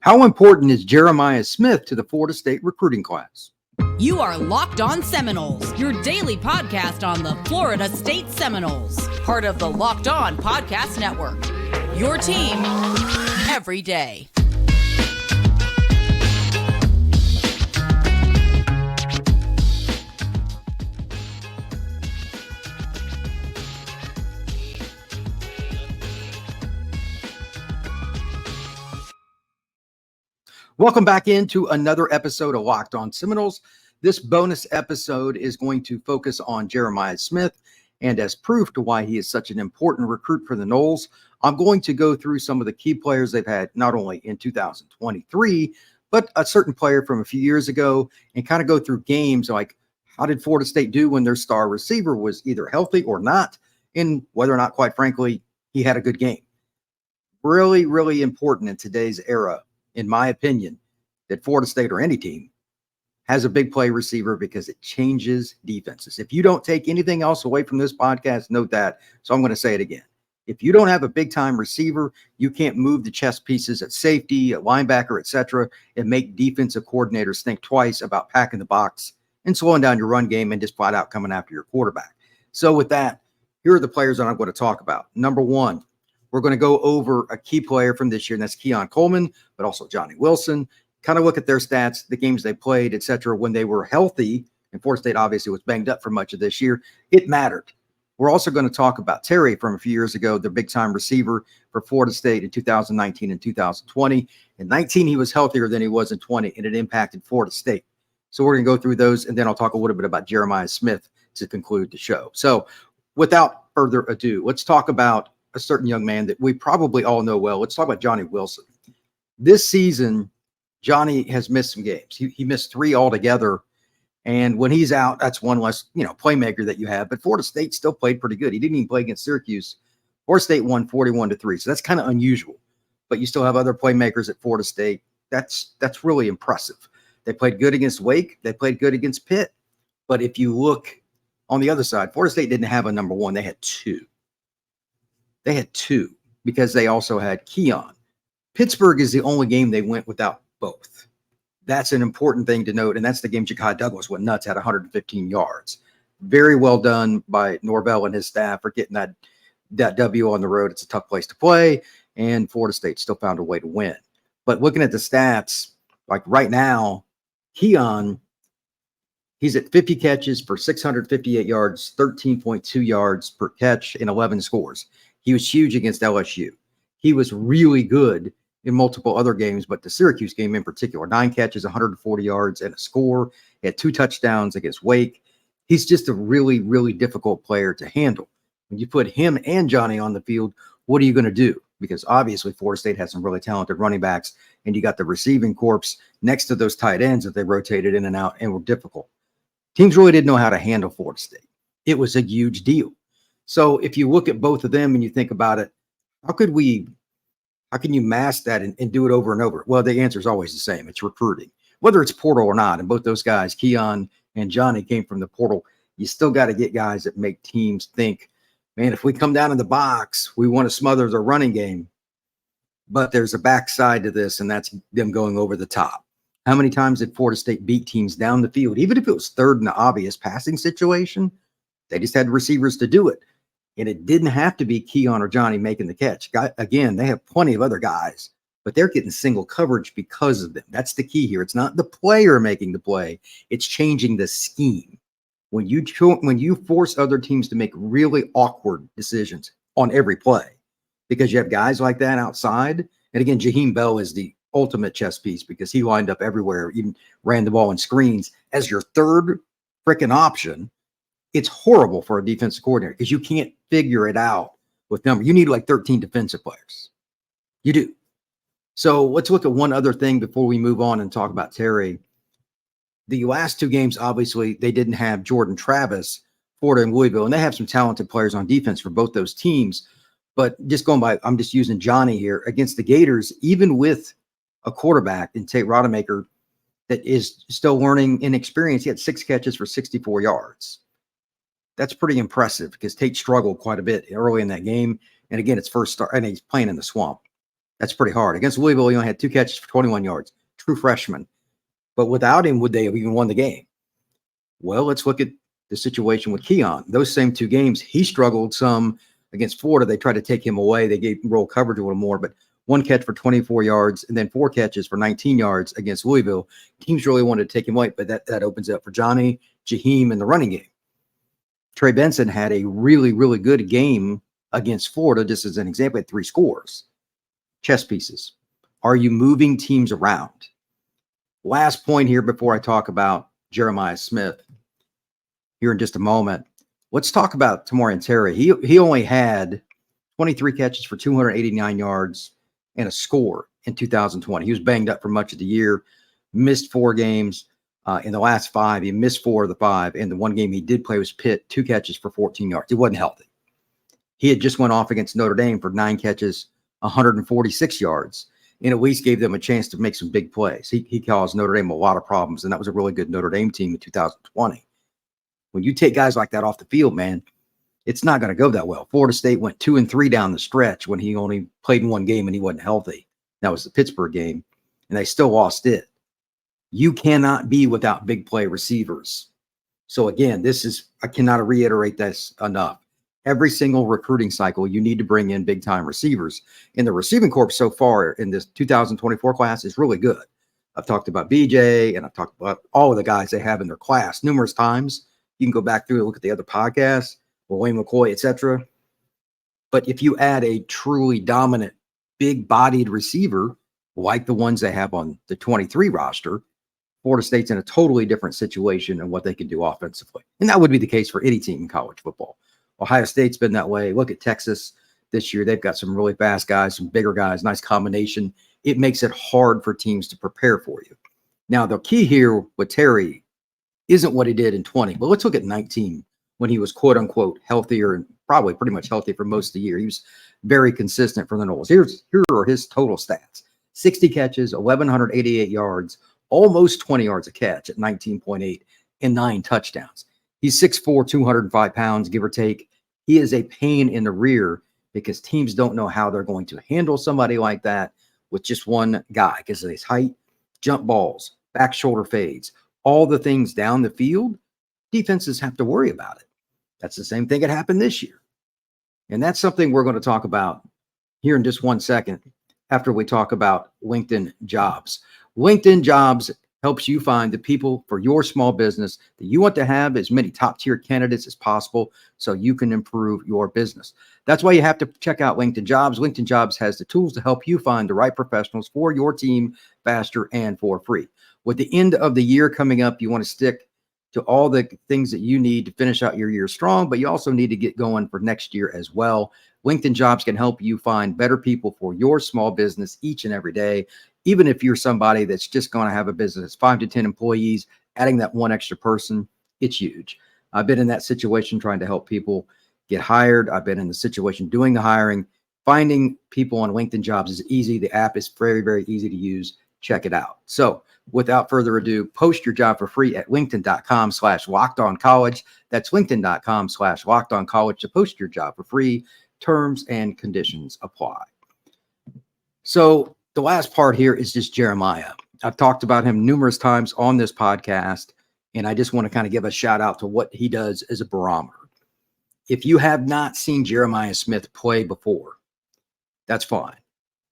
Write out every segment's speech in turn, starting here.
How important is Jeremiah Smith to the Florida State recruiting class? You are Locked On Seminoles, your daily podcast on the Florida State Seminoles, part of the Locked On Podcast Network. Your team every day. Welcome back into another episode of Locked On Seminoles. This bonus episode is going to focus on Jeremiah Smith, and as proof to why he is such an important recruit for the Noles, I'm going to go through some of the key players they've had not only in 2023, but a certain player from a few years ago, and kind of go through games like how did Florida State do when their star receiver was either healthy or not, and whether or not, quite frankly, he had a good game. Really, really important in today's era, in my opinion, that Florida State or any team has a big play receiver because it changes defenses. If you don't take anything else away from this podcast, note that. So I'm going to say it again. If you don't have a big-time receiver, you can't move the chess pieces at safety, at linebacker, etc., and make defensive coordinators think twice about packing the box and slowing down your run game and just flat out coming after your quarterback. So with that, here are the players that I'm going to talk about. Number one, we're going to go over a key player from this year, and that's Keon Coleman, but also Johnny Wilson. Kind of look at their stats, the games they played, etc. When they were healthy, and Florida State obviously was banged up for much of this year, it mattered. We're also going to talk about Terry from a few years ago, the big-time receiver for Florida State in 2019 and 2020. In 19, he was healthier than he was in 20, and it impacted Florida State. So we're going to go through those, and then I'll talk a little bit about Jeremiah Smith to conclude the show. So without further ado, let's talk about a certain young man that we probably all know well. Let's talk about Johnny Wilson. This season, Johnny has missed some games. He missed 3 altogether. And when he's out, that's one less, playmaker that you have. But Florida State still played pretty good. He didn't even play against Syracuse. Florida State won 41-3. So that's kind of unusual. But you still have other playmakers at Florida State. That's really impressive. They played good against Wake. They played good against Pitt. But if you look on the other side, Florida State didn't have a number one. They had 2. They had 2 because they also had Keon. Pittsburgh is the only game they went without both. That's an important thing to note, and that's the game Ja'Kai Douglas went nuts, had 115 yards. Very well done by Norvell and his staff for getting that W on the road. It's a tough place to play, and Florida State still found a way to win. But looking at the stats, like right now, Keon, he's at 50 catches for 658 yards, 13.2 yards per catch, and 11 scores. He was huge against LSU. He was really good in multiple other games, but the Syracuse game in particular, 9 catches, 140 yards, and a score. He had 2 touchdowns against Wake. He's just a really, really difficult player to handle. When you put him and Johnny on the field, what are you going to do? Because obviously Florida State has some really talented running backs, and you got the receiving corps next to those tight ends that they rotated in and out and were difficult. Teams really didn't know how to handle Florida State. It was a huge deal. So if you look at both of them and you think about it, how can you mask that and do it over and over? Well, the answer is always the same. It's recruiting, whether it's portal or not. And both those guys, Keon and Johnny, came from the portal. You still got to get guys that make teams think, man, if we come down in the box, we want to smother their running game. But there's a backside to this, and that's them going over the top. How many times did Florida State beat teams down the field? Even if it was third in the obvious passing situation, they just had receivers to do it. And it didn't have to be Keon or Johnny making the catch. Again, they have plenty of other guys, but they're getting single coverage because of them. That's the key here. It's not the player making the play. It's changing the scheme. When you force other teams to make really awkward decisions on every play, because you have guys like that outside. And again, Jaheim Bell is the ultimate chess piece because he lined up everywhere, even ran the ball in screens as your third freaking option. It's horrible for a defensive coordinator because you can't figure it out with numbers. You need like 13 defensive players. You do. So let's look at one other thing before we move on and talk about Terry. The last 2 games, obviously, they didn't have Jordan Travis, Florida and Louisville, and they have some talented players on defense for both those teams. But just going by, I'm just using Johnny here against the Gators, even with a quarterback in Tate Rodemaker that is still learning inexperience. He had 6 catches for 64 yards. That's pretty impressive because Tate struggled quite a bit early in that game. And again, it's first start, and he's playing in the swamp. That's pretty hard. Against Louisville, he only had 2 catches for 21 yards. True freshman. But without him, would they have even won the game? Well, let's look at the situation with Keon. Those same 2 games, he struggled some against Florida. They tried to take him away. They gave roll coverage a little more, but 1 catch for 24 yards and then 4 catches for 19 yards against Louisville. Teams really wanted to take him away, but that opens up for Johnny, Jaheim in the running game. Trey Benson had a really, really good game against Florida, just as an example, at 3 scores. Chess pieces. Are you moving teams around? Last point here before I talk about Jeremiah Smith here in just a moment. Let's talk about Tamorrion Terry. He only had 23 catches for 289 yards and a score in 2020. He was banged up for much of the year, missed 4 games. In the last 5, he missed 4 of the 5. And the 1 game he did play was Pitt, 2 catches for 14 yards. He wasn't healthy. He had just went off against Notre Dame for 9 catches, 146 yards, and at least gave them a chance to make some big plays. He caused Notre Dame a lot of problems, and that was a really good Notre Dame team in 2020. When you take guys like that off the field, man, it's not going to go that well. Florida State went 2-3 down the stretch when he only played in 1 game and he wasn't healthy. That was the Pittsburgh game, and they still lost it. You cannot be without big play receivers. So again, I cannot reiterate this enough. Every single recruiting cycle, you need to bring in big time receivers. And the receiving corps so far in this 2024 class is really good. I've talked about BJ and I've talked about all of the guys they have in their class numerous times. You can go back through and look at the other podcasts, Wayne McCoy, etc. But if you add a truly dominant, big bodied receiver like the ones they have on the 23 roster, Florida State's in a totally different situation and what they can do offensively. And that would be the case for any team in college football. Ohio State's been that way. Look at Texas this year. They've got some really fast guys, some bigger guys, nice combination. It makes it hard for teams to prepare for you. Now, the key here with Terry isn't what he did in 20, but let's look at 19 when he was quote unquote healthier and probably pretty much healthy for most of the year. He was very consistent for the Noles. Here are his total stats: 60 catches, 1,188 yards, almost 20 yards a catch at 19.8 and 9 touchdowns. He's 6'4", 205 pounds, give or take. He is a pain in the rear because teams don't know how they're going to handle somebody like that with just one guy because of his height, jump balls, back shoulder fades, all the things down the field. Defenses have to worry about it. That's the same thing that happened this year. And that's something we're going to talk about here in just 1 second after we talk about LinkedIn Jobs. LinkedIn Jobs helps you find the people for your small business that you want to have as many top-tier candidates as possible so you can improve your business. That's why you have to check out LinkedIn Jobs. LinkedIn Jobs has the tools to help you find the right professionals for your team faster and for free. With the end of the year coming up, you want to stick to all the things that you need to finish out your year strong, but you also need to get going for next year as well. LinkedIn Jobs can help you find better people for your small business each and every day. Even if you're somebody that's just going to have a business, 5 to 10 employees, adding that one extra person, it's huge. I've been in that situation trying to help people get hired. I've been in the situation doing the hiring. Finding people on LinkedIn Jobs is easy. The app is very, very easy to use. Check it out. So without further ado, post your job for free at linkedin.com/lockedoncollege. That's linkedin.com/lockedoncollege to post your job for free. Terms and conditions apply. So the last part here is just Jeremiah. I've talked about him numerous times on this podcast, and I just want to kind of give a shout out to what he does as a barometer. If you have not seen Jeremiah Smith play before, that's fine.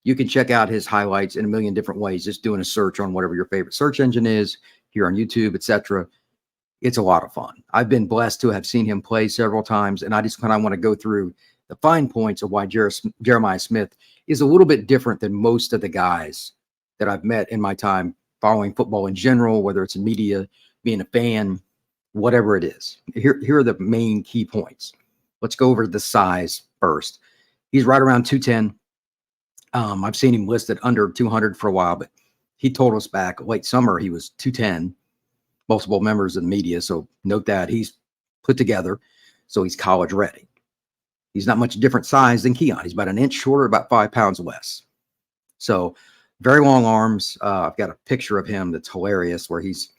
You can check out his highlights in a million different ways, just doing a search on whatever your favorite search engine is here on YouTube, etc. It's a lot of fun. I've been blessed to have seen him play several times, and I just kind of want to go through the fine points of why Jeremiah Smith is a little bit different than most of the guys that I've met in my time following football in general, whether it's in media, being a fan, whatever it is. Here are the main key points. Let's go over the size first. He's right around 210. I've seen him listed under 200 for a while, but he told us back late summer he was 210. Multiple members of the media, so note that he's put together, so he's college ready. He's not much different size than Keon. He's about an inch shorter, about 5 pounds less. So very long arms. I've got a picture of him that's hilarious where he's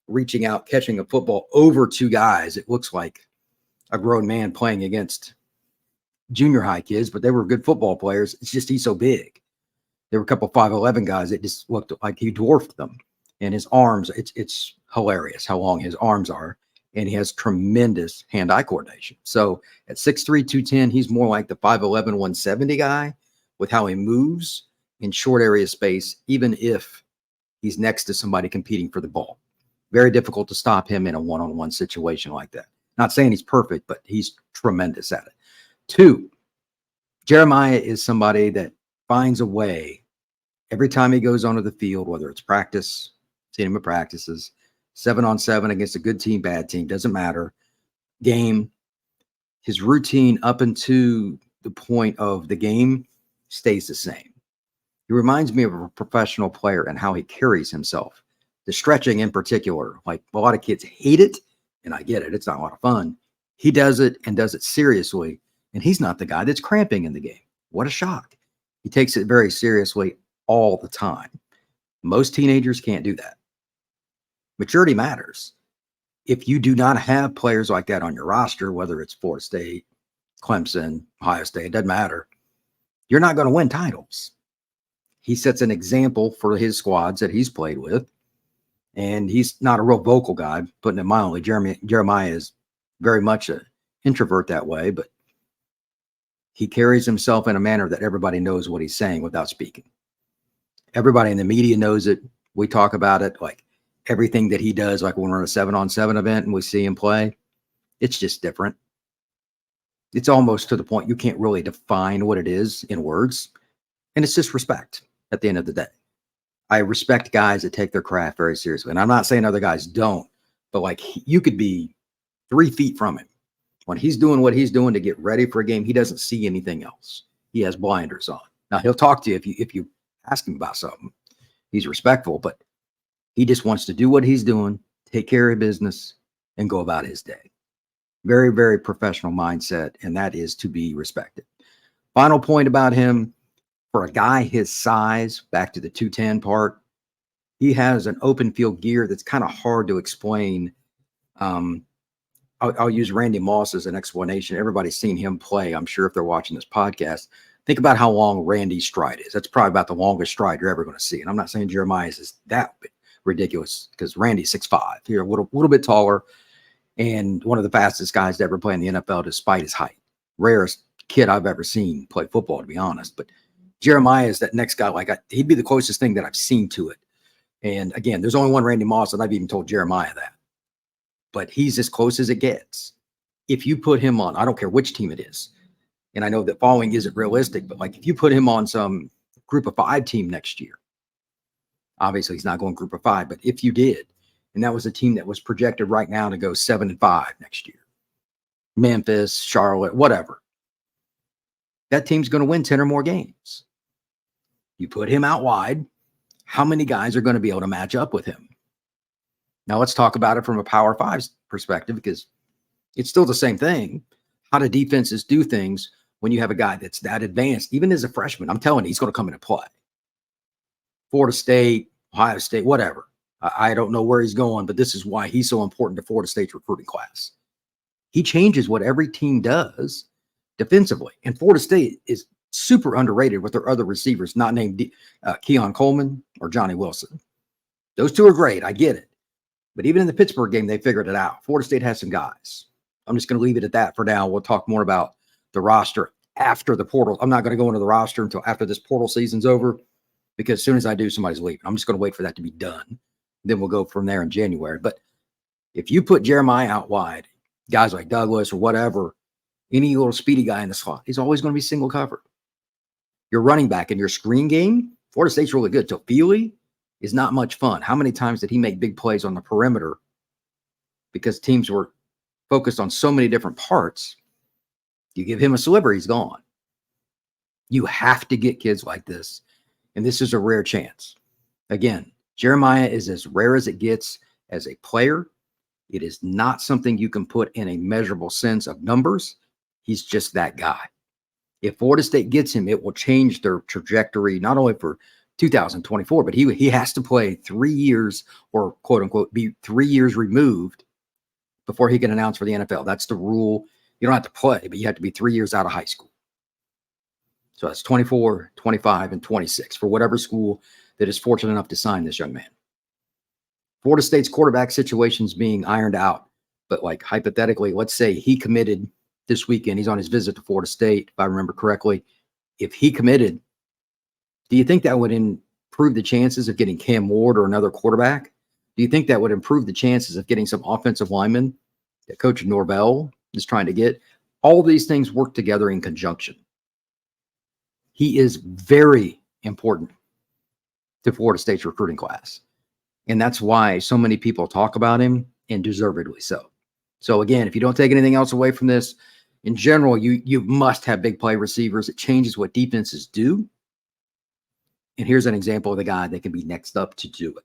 reaching out, catching a football over 2 guys. It looks like a grown man playing against junior high kids, but they were good football players. It's just he's so big. There were a couple of 5'11" guys that just looked like he dwarfed them. And his arms, it's hilarious how long his arms are. And he has tremendous hand-eye coordination. So at 6'3", 210, he's more like the 5'11", 170 guy with how he moves in short area space, even if he's next to somebody competing for the ball. Very difficult to stop him in a one-on-one situation like that. Not saying he's perfect, but he's tremendous at it. 2, Jeremiah is somebody that finds a way every time he goes onto the field, whether it's practice, seen him at practices, 7-on-7 against a good team, bad team, doesn't matter. Game, his routine up into the point of the game stays the same. He reminds me of a professional player and how he carries himself. The stretching in particular, like a lot of kids hate it, and I get it. It's not a lot of fun. He does it and does it seriously, and he's not the guy that's cramping in the game. What a shock. He takes it very seriously all the time. Most teenagers can't do that. Maturity matters. If you do not have players like that on your roster, whether it's Florida State, Clemson, Ohio State, it doesn't matter, you're not going to win titles. He sets an example for his squads that he's played with, and he's not a real vocal guy, putting it mildly. Jeremiah is very much an introvert that way, but he carries himself in a manner that everybody knows what he's saying without speaking. Everybody in the media knows it. We talk about it, like everything that he does, like when we're in a 7-on-7 event and we see him play, it's just different. It's almost to the point you can't really define what it is in words. And it's just respect at the end of the day. I respect guys that take their craft very seriously. And I'm not saying other guys don't, but like you could be 3 feet from him. When he's doing what he's doing to get ready for a game, he doesn't see anything else. He has blinders on. Now he'll talk to you if you ask him about something. He's respectful, but he just wants to do what he's doing, take care of business, and go about his day. Very, very professional mindset, and that is to be respected. Final point about him, for a guy his size, back to the 210 part, he has an open field gear that's kind of hard to explain. I'll use Randy Moss as an explanation. Everybody's seen him play, I'm sure, if they're watching this podcast. Think about how long Randy's stride is. That's probably about the longest stride you're ever going to see. And I'm not saying Jeremiah's is that ridiculous because Randy's 6'5". He's a little bit taller and one of the fastest guys to ever play in the NFL despite his height. Rarest kid I've ever seen play football, to be honest. But Jeremiah is that next guy. He'd be the closest thing that I've seen to it. And again, there's only one Randy Moss, and I've even told Jeremiah that. But he's as close as it gets. If you put him on, I don't care which team it is, and I know that following isn't realistic, but like if you put him on some group of 5 team next year, obviously he's not going group of 5, but if you did, and that was a team that was projected right now to go 7-5 next year, Memphis, Charlotte, whatever, that team's going to win 10 or more games. You put him out wide, how many guys are going to be able to match up with him? Now let's talk about it from a Power 5 perspective, because it's still the same thing. How do defenses do things when you have a guy that's that advanced, even as a freshman? I'm telling you, he's going to come into play. Florida State, Ohio State, whatever. I don't know where he's going, but this is why he's so important to Florida State's recruiting class. He changes what every team does defensively. And Florida State is super underrated with their other receivers, not named Keon Coleman or Johnny Wilson. Those two are great. I get it. But even in the Pittsburgh game, they figured it out. Florida State has some guys. I'm just going to leave it at that for now. We'll talk more about the roster after the portal. I'm not going to go into the roster until after this portal season's over, because as soon as I do, somebody's leaving. I'm just going to wait for that to be done. Then we'll go from there in January. But if you put Jeremiah out wide, guys like Douglas or whatever, any little speedy guy in the slot, he's always going to be single covered. Your running back in your screen game, Florida State's really good. Tofili is not much fun. How many times did he make big plays on the perimeter because teams were focused on so many different parts? You give him a sliver, he's gone. You have to get kids like this, and this is a rare chance. Again, Jeremiah is as rare as it gets as a player. It is not something you can put in a measurable sense of numbers. He's just that guy. If Florida State gets him, it will change their trajectory, not only for 2024, but he has to play 3 years, or quote unquote be 3 years removed before he can announce for the NFL. That's the rule. You don't have to play, but you have to be 3 years out of high school. So that's 24, 25, and 26 for whatever school that is fortunate enough to sign this young man. Florida State's quarterback situation is being ironed out. But like hypothetically, let's say he committed this weekend. He's on his visit to Florida State, if I remember correctly. If he committed, do you think that would improve the chances of getting Cam Ward or another quarterback? Do you think that would improve the chances of getting some offensive linemen that Coach Norvell is trying to get? All these things work together in conjunction. He is very important to Florida State's recruiting class. And that's why so many people talk about him, and deservedly so. So again, if you don't take anything else away from this, in general, you must have big play receivers. It changes what defenses do. And here's an example of the guy that can be next up to do it.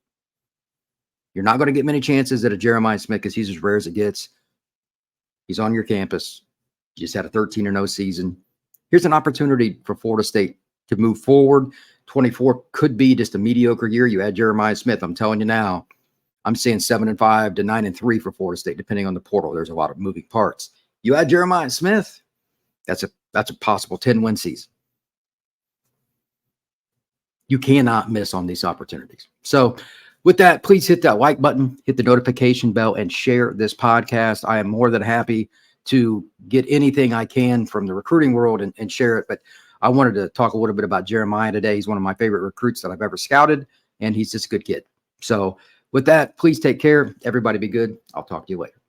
You're not going to get many chances at a Jeremiah Smith because he's as rare as it gets. He's on your campus. You just had a 13-0 season. Here's an opportunity for Florida State to move forward. 24 could be just a mediocre year. You add Jeremiah Smith. I'm telling you now, I'm seeing 7-5 to 9-3 for Florida State, depending on the portal. There's a lot of moving parts. You add Jeremiah Smith, that's a possible 10-win season. You cannot miss on these opportunities. So with that, please hit that like button, hit the notification bell, and share this podcast. I am more than happy to get anything I can from the recruiting world and share it. But I wanted to talk a little bit about Jeremiah today. He's one of my favorite recruits that I've ever scouted, and he's just a good kid. So with that, please take care. Everybody be good. I'll talk to you later.